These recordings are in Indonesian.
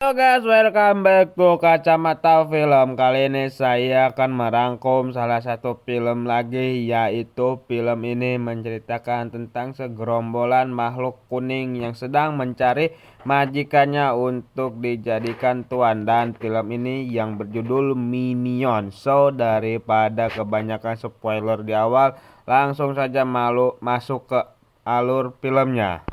Halo guys, welcome back to Kacamata Film. Kali ini saya akan merangkum salah satu film lagi, yaitu film ini menceritakan tentang segerombolan makhluk kuning yang sedang mencari majikannya untuk dijadikan tuan. Dan film ini yang berjudul Minion. So, daripada kebanyakan spoiler di awal, langsung saja masuk ke alur filmnya.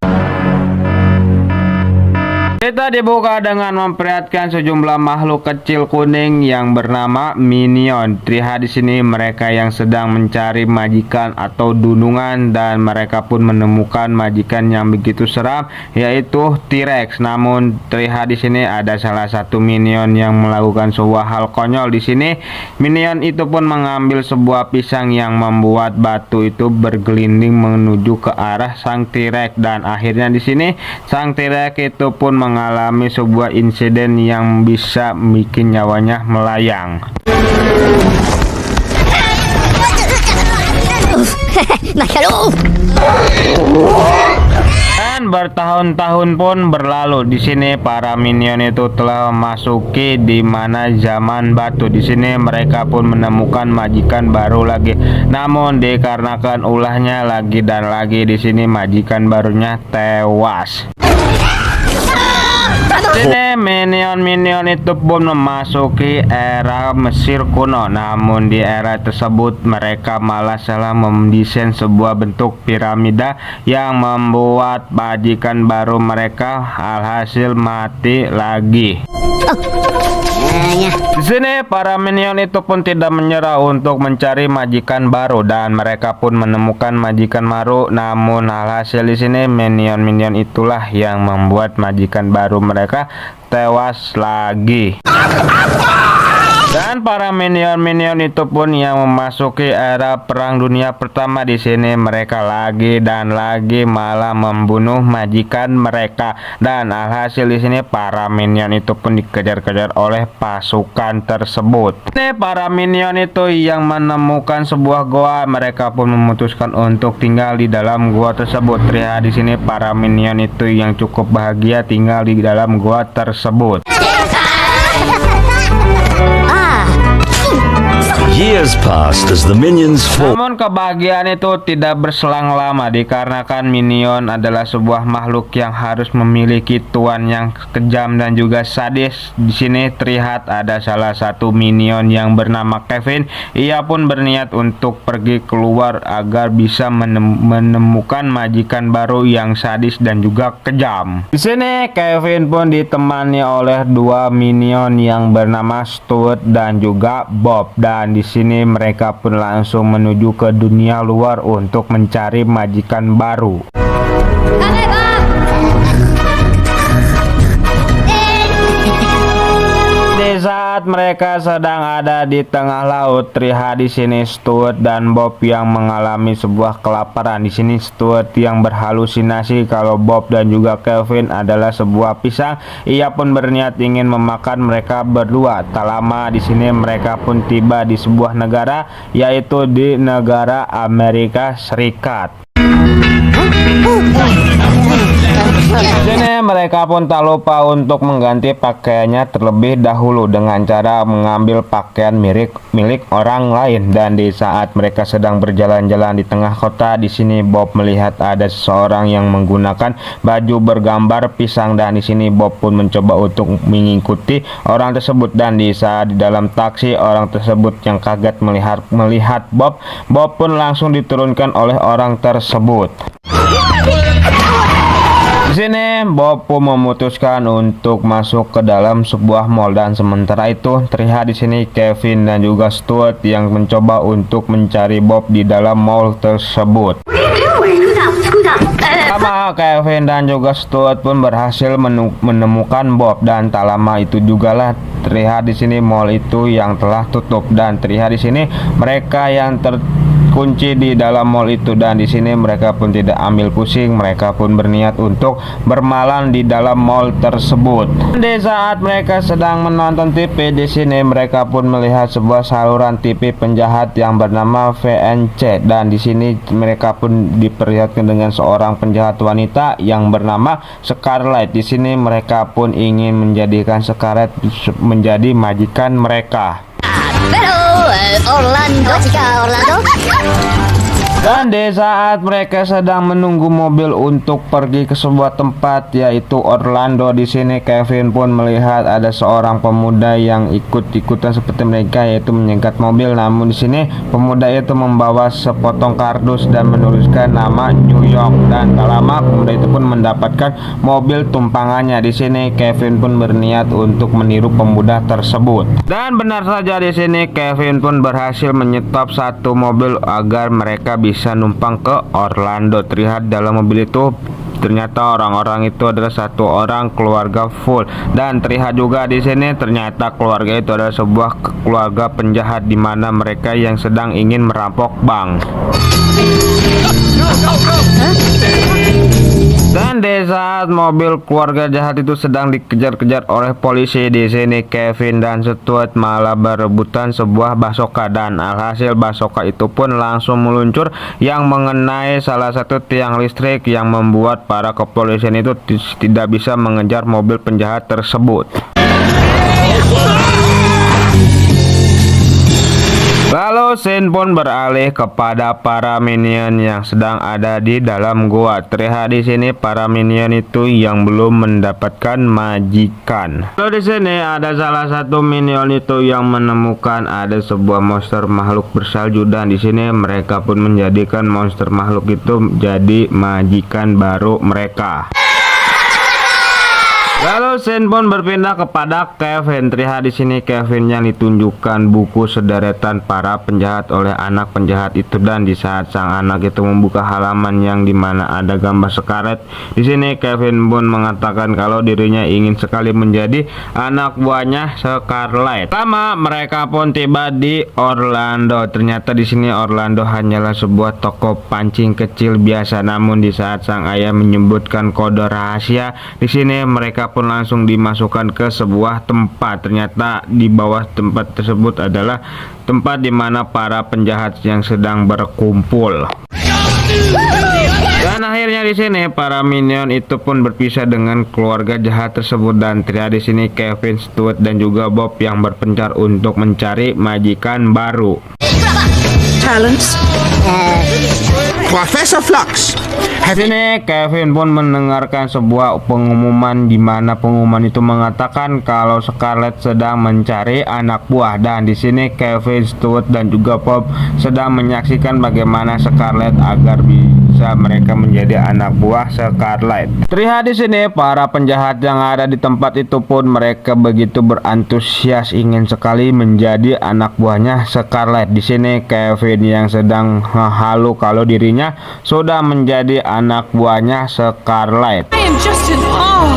Kita dibuka dengan memperlihatkan sejumlah makhluk kecil kuning yang bernama Minion. Terlihat di sini mereka yang sedang mencari majikan atau dunungan, dan mereka pun menemukan majikan yang begitu seram, yaitu T-Rex. Namun terlihat di sini ada salah satu Minion yang melakukan sebuah hal konyol di sini. Minion itu pun mengambil sebuah pisang yang membuat batu itu bergelinding menuju ke arah sang T-Rex, dan akhirnya di sini sang T-Rex itu pun mengalami sebuah insiden yang bisa bikin nyawanya melayang. Dan bertahun-tahun pun berlalu. Di sini para Minion itu telah memasuki di mana zaman batu. Di sini mereka pun menemukan majikan baru lagi. Namun dikarenakan ulahnya lagi dan lagi, di sini majikan barunya tewas. Sini Minion itu pun memasuki era Mesir kuno. Namun di era tersebut mereka malah salah mendesain sebuah bentuk piramida yang membuat majikan baru mereka alhasil mati lagi. Di sini para Minion itu pun tidak menyerah untuk mencari majikan baru, dan mereka pun menemukan majikan baru. Namun alhasil di sini Minion itulah yang membuat majikan baru mereka tewas lagi. Dan para Minion itu pun yang memasuki era Perang Dunia Pertama. Di sini mereka lagi dan lagi malah membunuh majikan mereka, dan alhasil di sini para Minion itu pun dikejar-kejar oleh pasukan tersebut. Ini para Minion itu yang menemukan sebuah goa. Mereka pun memutuskan untuk tinggal di dalam goa tersebut. Terlihat di sini para Minion itu yang cukup bahagia tinggal di dalam goa tersebut. Years passed as the minions fought. Namun kebahagiaan itu tidak berselang lama, dikarenakan Minion adalah sebuah makhluk yang harus memiliki tuan yang kejam dan juga sadis. Di sini terlihat ada salah satu Minion yang bernama Kevin. Ia pun berniat untuk pergi keluar agar bisa menemukan majikan baru yang sadis dan juga kejam. Di sini Kevin pun ditemani oleh dua Minion yang bernama Stuart dan juga Bob, dan di sini mereka pun langsung menuju ke dunia luar untuk mencari majikan baru. Di saat mereka sedang ada di tengah laut, terlihat di sini Stuart dan Bob yang mengalami sebuah kelaparan. Di sini Stuart yang berhalusinasi kalau Bob dan juga Kevin adalah sebuah pisang. Ia pun berniat ingin memakan mereka berdua. Tak lama di sini mereka pun tiba di sebuah negara, yaitu di negara Amerika Serikat. Sini mereka pun tak lupa untuk mengganti pakaiannya terlebih dahulu dengan cara mengambil pakaian milik orang lain. Dan di saat mereka sedang berjalan-jalan di tengah kota, di sini Bob melihat ada seseorang yang menggunakan baju bergambar pisang, dan di sini Bob pun mencoba untuk mengikuti orang tersebut. Dan di saat di dalam taksi, orang tersebut yang kaget melihat Bob pun langsung diturunkan oleh orang tersebut. Di sini Bob pun memutuskan untuk masuk ke dalam sebuah mall, dan sementara itu terlihat di sini Kevin dan juga Stuart yang mencoba untuk mencari Bob di dalam mall tersebut. Lama Kevin dan juga Stuart pun berhasil menemukan Bob, dan tak lama itu jugalah terlihat di sini mall itu yang telah tutup. Dan terlihat di sini mereka yang terkunci di dalam mall itu, dan di sini mereka pun tidak ambil pusing, mereka pun berniat untuk bermalam di dalam mall tersebut. Di saat mereka sedang menonton TV, di sini mereka pun melihat sebuah saluran TV penjahat yang bernama VNC, dan di sini mereka pun diperlihatkan dengan seorang penjahat wanita yang bernama Scarlett. Di sini mereka pun ingin menjadikan Scarlett menjadi majikan mereka. Dan di saat mereka sedang menunggu mobil untuk pergi ke sebuah tempat yaitu Orlando, di sini Kevin pun melihat ada seorang pemuda yang ikut-ikutan seperti mereka, yaitu menyegat mobil. Namun di sini pemuda itu membawa sepotong kardus dan menuliskan nama New York, dan tak lama pemuda itu pun mendapatkan mobil tumpangannya. Di sini Kevin pun berniat untuk meniru pemuda tersebut. Dan benar saja, di sini Kevin pun berhasil menyetop satu mobil agar mereka bisa numpang ke Orlando. Terlihat dalam mobil itu ternyata orang-orang itu adalah satu orang keluarga full, dan terlihat juga di sini ternyata keluarga itu adalah sebuah keluarga penjahat di mana mereka yang sedang ingin merampok bank. Dan di saat mobil keluarga jahat itu sedang dikejar-kejar oleh polisi, di sini Kevin dan Stuart malah berebutan sebuah basoka, dan alhasil basoka itu pun langsung meluncur yang mengenai salah satu tiang listrik yang membuat para kepolisian itu tidak bisa mengejar mobil penjahat tersebut. Lalu scene pun beralih kepada para minion yang sedang ada di dalam gua. Terlihat di sini para minion itu yang belum mendapatkan majikan. Lalu di sini ada salah satu minion itu yang menemukan ada sebuah monster makhluk bersalju, dan di sini mereka pun menjadikan monster makhluk itu jadi majikan baru mereka. Lalu scene pun berpindah kepada Kevin. Terlihat di sini Kevin yang ditunjukkan buku sederetan para penjahat oleh anak penjahat itu, dan di saat sang anak itu membuka halaman yang dimana ada gambar Scarlett, di sini Kevin pun mengatakan kalau dirinya ingin sekali menjadi anak buahnya Scarlett. Lama mereka pun tiba di Orlando. Ternyata di sini Orlando hanyalah sebuah toko pancing kecil biasa. Namun di saat sang ayah menyebutkan kode rahasia, di sini mereka pun langsung dimasukkan ke sebuah tempat. Ternyata di bawah tempat tersebut adalah tempat di mana para penjahat yang sedang berkumpul. Dan akhirnya di sini para minion itu pun berpisah dengan keluarga jahat tersebut, dan terlihat di sini Kevin, Stuart dan juga Bob yang berpencar untuk mencari majikan baru. Talents. Professor Flux. Di sini Kevin pun mendengarkan sebuah pengumuman di mana pengumuman itu mengatakan kalau Scarlett sedang mencari anak buah, dan di sini Kevin, Stuart dan juga Bob sedang menyaksikan bagaimana Scarlett agar bisa mereka menjadi anak buah Scarlett. Terlihat di sini para penjahat yang ada di tempat itu pun mereka begitu berantusias ingin sekali menjadi anak buahnya Scarlett. Di sini Kevin yang sedang halu kalau dirinya sudah menjadi anak buahnya Scarlett. I am just in awe.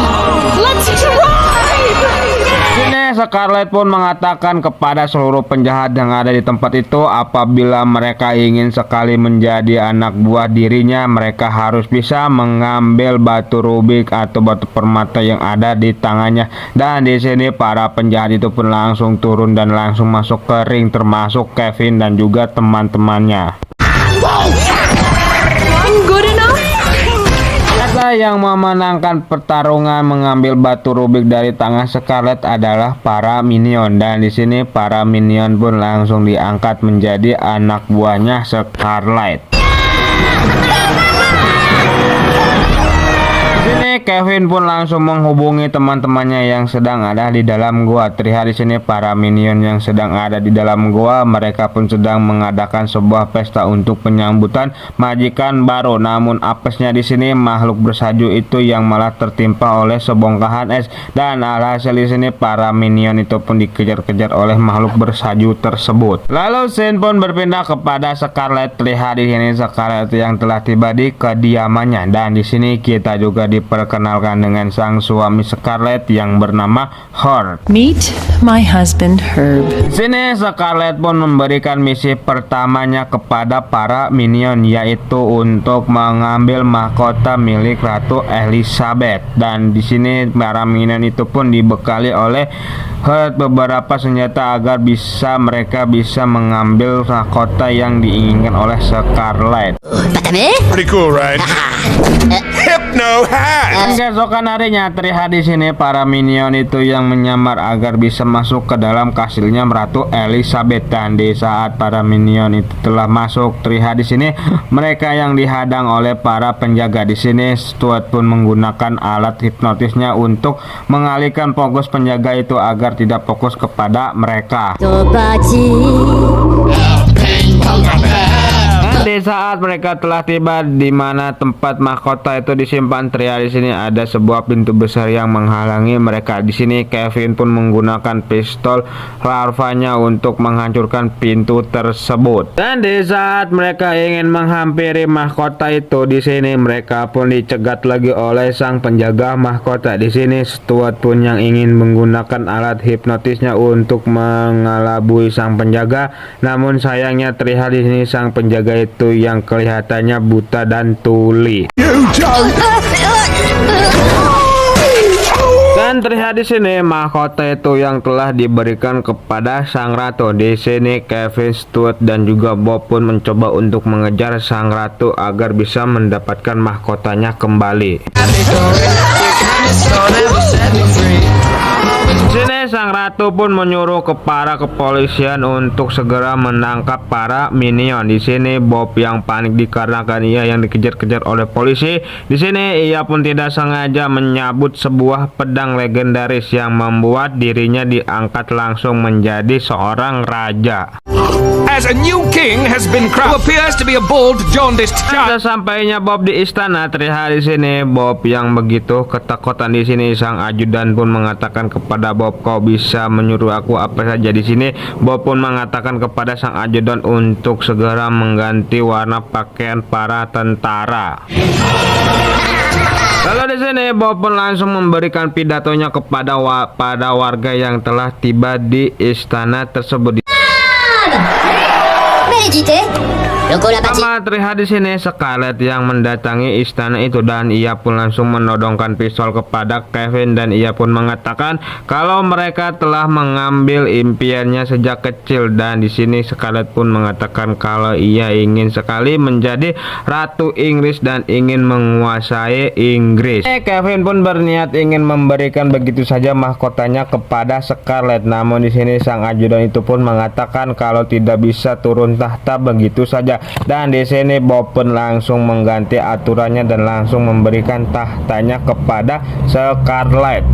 Let's drive. Sini Scarlett pun mengatakan kepada seluruh penjahat yang ada di tempat itu apabila mereka ingin sekali menjadi anak buah dirinya, mereka harus bisa mengambil batu rubik atau batu permata yang ada di tangannya. Dan di sini para penjahat itu pun langsung turun dan langsung masuk ke ring, termasuk Kevin dan juga teman-temannya. Good enough. Ternyata yang memenangkan pertarungan mengambil batu rubik dari tangan Scarlett adalah para minion, dan di sini para minion pun langsung diangkat menjadi anak buahnya Scarlett. Di sini Kevin pun langsung menghubungi teman-temannya yang sedang ada di dalam gua. Terlihat di sini para minion yang sedang ada di dalam gua, mereka pun sedang mengadakan sebuah pesta untuk penyambutan majikan baru. Namun apesnya di sini makhluk bersaju itu yang malah tertimpa oleh sebongkahan es, dan alhasil di sini para minion itu pun dikejar-kejar oleh makhluk bersaju tersebut. Lalu scene pun berpindah kepada Scarlett. Terlihat di sini Scarlett yang telah tiba di kediamannya, dan di sini kita juga diperkenalkan diperkenalkan dengan sang suami Scarlet yang bernama Herb. Meet my husband, Herb. Di sini Scarlet pun memberikan misi pertamanya kepada para minion, yaitu untuk mengambil mahkota milik Ratu Elizabeth. Dan di sini para minion itu pun dibekali oleh Herb beberapa senjata agar mereka bisa mengambil mahkota yang diinginkan oleh Scarlet. Pretty cool, right? Hypno hat! Keesokan harinya terlihat di sini para minion itu yang menyamar agar bisa masuk ke dalam kastilnya Ratu Elizabeth. Dan di saat para minion itu telah masuk, terlihat di sini mereka yang dihadang oleh para penjaga. Di sini Stuart pun menggunakan alat hipnotisnya untuk mengalihkan fokus penjaga itu agar tidak fokus kepada mereka. Di saat mereka telah tiba di mana tempat mahkota itu disimpan, terlihat di sini ada sebuah pintu besar yang menghalangi mereka. Di sini Kevin pun menggunakan pistol larvanya untuk menghancurkan pintu tersebut. Dan di saat mereka ingin menghampiri mahkota itu, di sini mereka pun dicegat lagi oleh sang penjaga mahkota. Di sini Stuart pun yang ingin menggunakan alat hipnotisnya untuk mengelabui sang penjaga. Namun sayangnya terlihat di sini sang penjaga itu yang kelihatannya buta dan tuli. Dan terlihat di sini mahkota itu yang telah diberikan kepada sang ratu. Di sini Kevin, Stuart dan juga Bob pun mencoba untuk mengejar sang ratu agar bisa mendapatkan mahkotanya kembali. Di sini sang ratu pun menyuruh ke para kepolisian untuk segera menangkap para minion. Di sini Bob yang panik dikarenakan ia yang dikejar-kejar oleh polisi. Di sini ia pun tidak sengaja menyabut sebuah pedang legendaris yang membuat dirinya diangkat langsung menjadi seorang raja. As a new king has been crowned, who appears to be a bald, jaundiced child. Sampainya Bob di istana, terlihat di sini Bob yang begitu ketakutan. Di sini sang ajudan pun mengatakan kepada Bob, "Kau bisa menyuruh aku apa saja." Di sini Bob pun mengatakan kepada sang ajudan untuk segera mengganti warna pakaian para tentara. Lalu di sini Bob pun langsung memberikan pidatonya kepada warga yang telah tiba di istana tersebut. Sama terlihat di sini Scarlet yang mendatangi istana itu, dan ia pun langsung menodongkan pistol kepada Kevin dan ia pun mengatakan kalau mereka telah mengambil impiannya sejak kecil. Dan di sini Scarlet pun mengatakan kalau ia ingin sekali menjadi ratu Inggris dan ingin menguasai Inggris. Kevin pun berniat ingin memberikan begitu saja mahkotanya kepada Scarlet. Namun di sini sang ajudan itu pun mengatakan kalau tidak bisa turun tahta begitu saja. Dan di sini Bob pun langsung mengganti aturannya dan langsung memberikan tahtanya kepada Scarlet.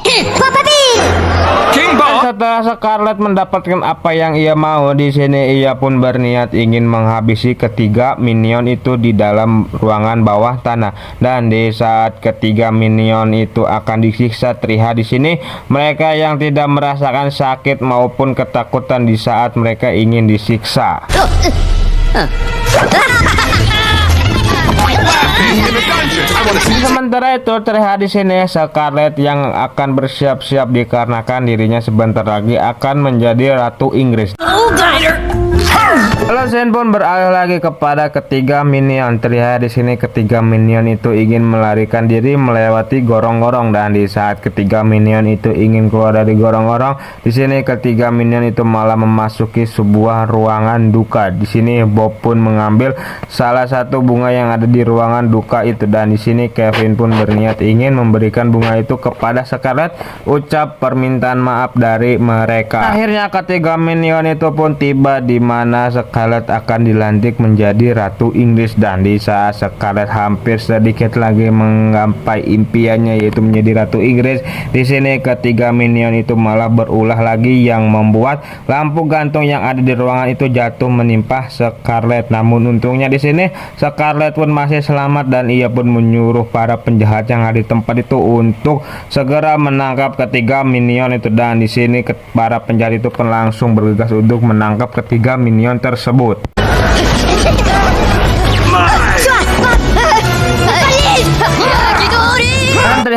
King Bob. Setelah Scarlet mendapatkan apa yang ia mau, di sini ia pun berniat ingin menghabisi ketiga minion itu di dalam ruangan bawah tanah. Dan di saat ketiga minion itu akan disiksa, terlihat di sini mereka yang tidak merasakan sakit maupun ketakutan di saat mereka ingin disiksa. Sementara itu terlihat di sini Scarlet yang akan bersiap-siap dikarenakan dirinya sebentar lagi akan menjadi ratu Inggris. Lalu Zen pun beralih lagi kepada ketiga minion. Terlihat di sini ketiga minion itu ingin melarikan diri melewati gorong-gorong, dan di saat ketiga minion itu ingin keluar dari gorong-gorong, di sini ketiga minion itu malah memasuki sebuah ruangan duka. Di sini Bob pun mengambil salah satu bunga yang ada di ruangan duka itu, dan di sini Kevin pun berniat ingin memberikan bunga itu kepada Scarlet, ucap permintaan maaf dari mereka. Akhirnya ketiga minion itu pun tiba di mana Scarlet akan dilantik menjadi ratu Inggris. Dan di saat Scarlet hampir sedikit lagi menggapai impiannya yaitu menjadi ratu Inggris, di sini ketiga minion itu malah berulah lagi yang membuat lampu gantung yang ada di ruangan itu jatuh menimpa Scarlet. Namun untungnya di sini Scarlet pun masih selamat dan ia pun menyuruh para penjahat yang ada di tempat itu untuk segera menangkap ketiga minion itu. Dan di sini para penjahat itu pun langsung bergegas untuk menangkap ketiga minion tersebut.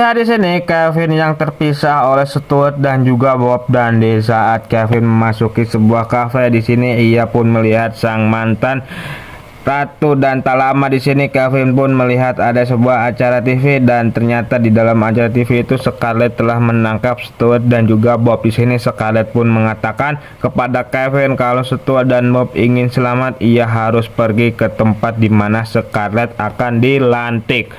Terlihat di sini Kevin yang terpisah oleh Stuart dan juga Bob, dan di saat Kevin memasuki sebuah kafe di sini ia pun melihat sang mantan ratu, dan tak lama di sini Kevin pun melihat ada sebuah acara TV, dan ternyata di dalam acara TV itu Scarlett telah menangkap Stuart dan juga Bob. Di sini Scarlett pun mengatakan kepada Kevin kalau Stuart dan Bob ingin selamat, ia harus pergi ke tempat di mana Scarlett akan dilantik.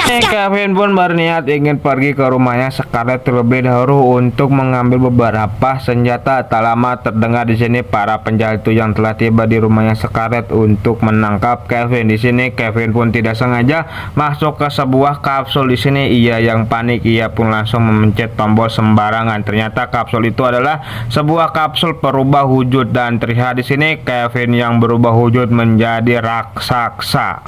Kevin pun berniat ingin pergi ke rumahnya Scarlett terlebih dahulu untuk mengambil beberapa senjata. Tak lama terdengar di sini para penjahat itu yang telah tiba di rumahnya Scarlett untuk menangkap Kevin. Di sini Kevin pun tidak sengaja masuk ke sebuah kapsul. Di sini ia yang panik, ia pun langsung memencet tombol sembarangan. Ternyata kapsul itu adalah sebuah kapsul perubah wujud, dan terlihat di sini Kevin yang berubah wujud menjadi raksasa.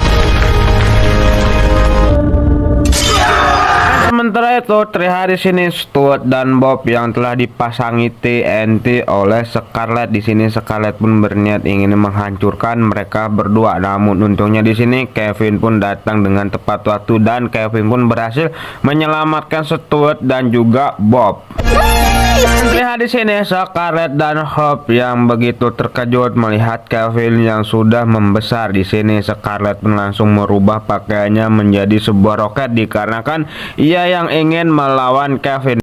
Sementara itu terlihat di sini Stuart dan Bob yang telah dipasangi TNT oleh Scarlett. Di sini Scarlett pun berniat ingin menghancurkan mereka berdua. Namun untungnya di sini Kevin pun datang dengan tepat waktu, dan Kevin pun berhasil menyelamatkan Stuart dan juga Bob. Terlihat di sini Scarlett dan Hope yang begitu terkejut melihat Kevin yang sudah membesar. Di sini Scarlett pun langsung merubah pakaiannya menjadi sebuah roket dikarenakan ia yang ingin melawan Kevin.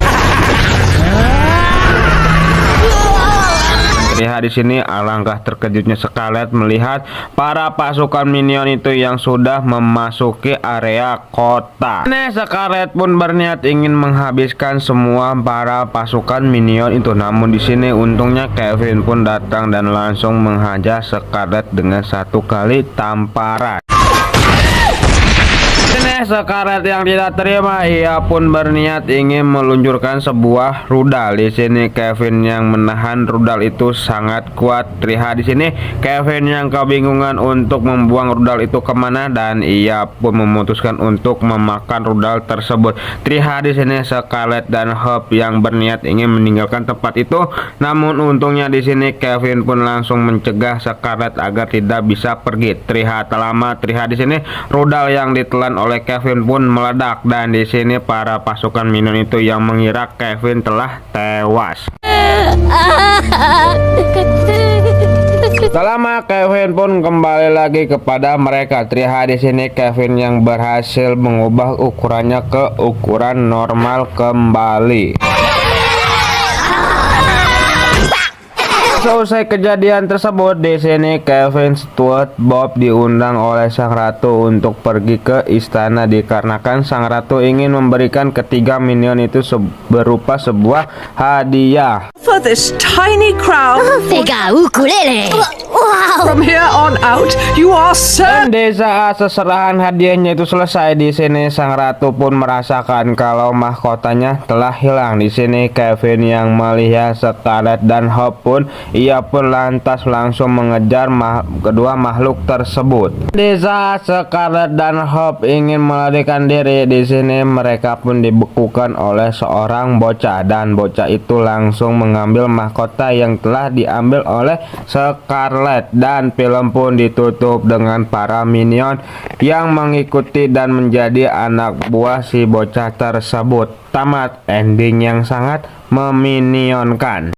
Lihat di sini alangkah terkejutnya Scarlett melihat para pasukan minion itu yang sudah memasuki area kota. Scarlett pun berniat ingin menghabiskan semua para pasukan minion itu. Namun di sini untungnya Kevin pun datang dan langsung menghajar Scarlett dengan satu kali tamparan. Scarlett yang tidak terima, ia pun berniat ingin meluncurkan sebuah rudal. Di sini Kevin yang menahan rudal itu sangat kuat. Terlihat di sini Kevin yang kebingungan untuk membuang rudal itu kemana, dan ia pun memutuskan untuk memakan rudal tersebut. Terlihat di sini Scarlett dan Hope yang berniat ingin meninggalkan tempat itu. Namun untungnya di sini Kevin pun langsung mencegah Scarlett agar tidak bisa pergi. Terlihat lama, terlihat di sini rudal yang ditelan oleh Kevin pun meledak, dan di sini para pasukan minion itu yang mengira Kevin telah tewas. Selama Kevin pun kembali lagi kepada mereka. Terlihat di sini Kevin yang berhasil mengubah ukurannya ke ukuran normal kembali. Selesai kejadian tersebut, di sini Kevin, Stuart, Bob diundang oleh sang ratu untuk pergi ke istana dikarenakan sang ratu ingin memberikan ketiga minion itu berupa sebuah hadiah. For this tiny crown. Pega ukulele. Wow. From here on out, you are Dan di saat seserahan hadiahnya itu selesai, di sini sang ratu pun merasakan kalau mahkotanya telah hilang. Di sini Kevin yang melihat Scarlett dan Hope pun, ia pun lantas langsung mengejar kedua makhluk tersebut. Di saat Scarlett dan Hope ingin melarikan diri, di sini mereka pun dibekukan oleh seorang bocah, dan bocah itu langsung mengambil mahkota yang telah diambil oleh Scarlett, dan film pun ditutup dengan para minion yang mengikuti dan menjadi anak buah si bocah tersebut. Tamat, ending yang sangat meminionkan.